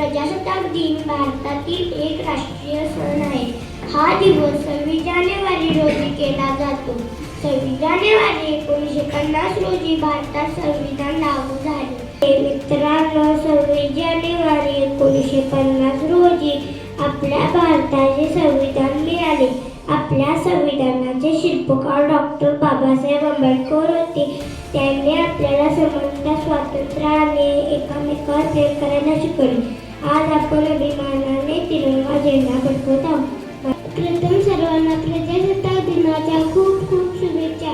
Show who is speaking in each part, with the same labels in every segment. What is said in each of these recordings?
Speaker 1: प्रजासत्ताक दिन भारतातील एक राष्ट्रीय सण आहे. हा दिवस 26 जानेवारी रोजी केला जातो. 26 जानेवारी 1950 रोजी भारतात संविधान लागू झाले. मित्रांनो, 26 जानेवारी 1950 रोजी आपल्या भारताचे संविधान मिळाले. आपल्या संविधानाचे शिल्पकार डॉक्टर बाबासाहेब आंबेडकर होते. त्यांनी आपल्याला समानता, स्वातंत्र्य आणि एकमेकांवर प्रेम करायला शिकवले. आज आपण अभिमानाने तिरंगा झेंडा फडकवत आहोत. प्रथम सर्वांना प्रजासत्ताक दिनाच्या खूप खूप शुभेच्छा.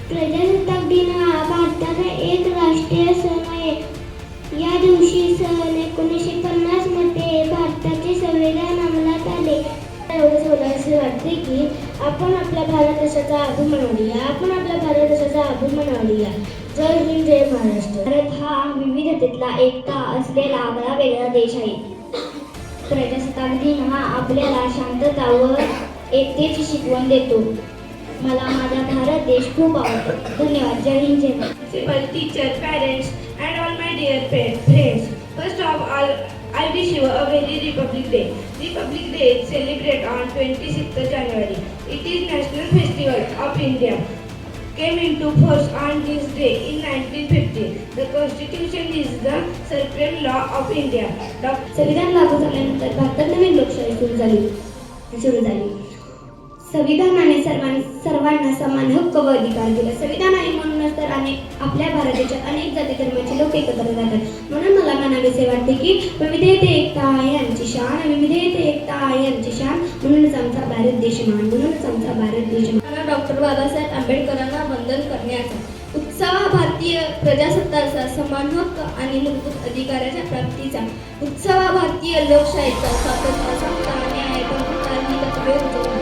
Speaker 1: प्रजासत्ताक दिन हा भारताचा एक राष्ट्रीय सण आहे. या दिवशी सन 1950 मध्ये भारताचे संविधान अंमलात आले. एवढंच बोलायचे वाटते की आपण आपल्या भारत देशाचा अभिमान वाढूया. आपण आपल्या भारत देशाचा अभिमान वाढूया. जय हिंद, जय महाराष्ट्र. भारत हा विविधतेतला एकता असलेला आगळा वेगळा देश आहे. प्रजासत्ताक दिन हा आपल्याला शांतता व एकतेची शिकवण देतो. मला माझा भारत देश खूप आवडतो. धन्यवाद. जय हिंद, जय Maharashtra.
Speaker 2: Teacher, parents and all my dear friends. First of all, I wish you a very Republic Day. Republic Day is celebrated on 26th January. It is National Festival of India. Came into force on this day in 1950. The Constitution is the supreme law of India.
Speaker 1: संविधान लागू झाल्यानंतर भारतात नवीन लोकशाही सुरू झाली. संविधानाने सर्वांना समान हक्क व अधिकार दिले. संविधान आहे म्हणूनच तर आपल्या भारत देशात अनेक जाती धर्माचे लोक एकत्र राहतात. म्हणून मला म्हणावेसे वाटते की विविधतेत एकता आहे आमची शान. विविधतेत एकता आहे आमची शान. म्हणूनच आमचा भारत देश महान. म्हणूनच आमचा भारत देश महान.
Speaker 3: डॉक्टर बाबासाहेब आंबेडकरांना वंदन करण्याचा उत्सव भारतीय प्रजासत्ताकाचा समान हक्क आणि मूलभूत अधिकाराच्या प्राप्तीचा उत्सव भारतीय लोकशाहीचा स्वातंत्र्य, समता, न्याय, बंधुता ही तत्त्वे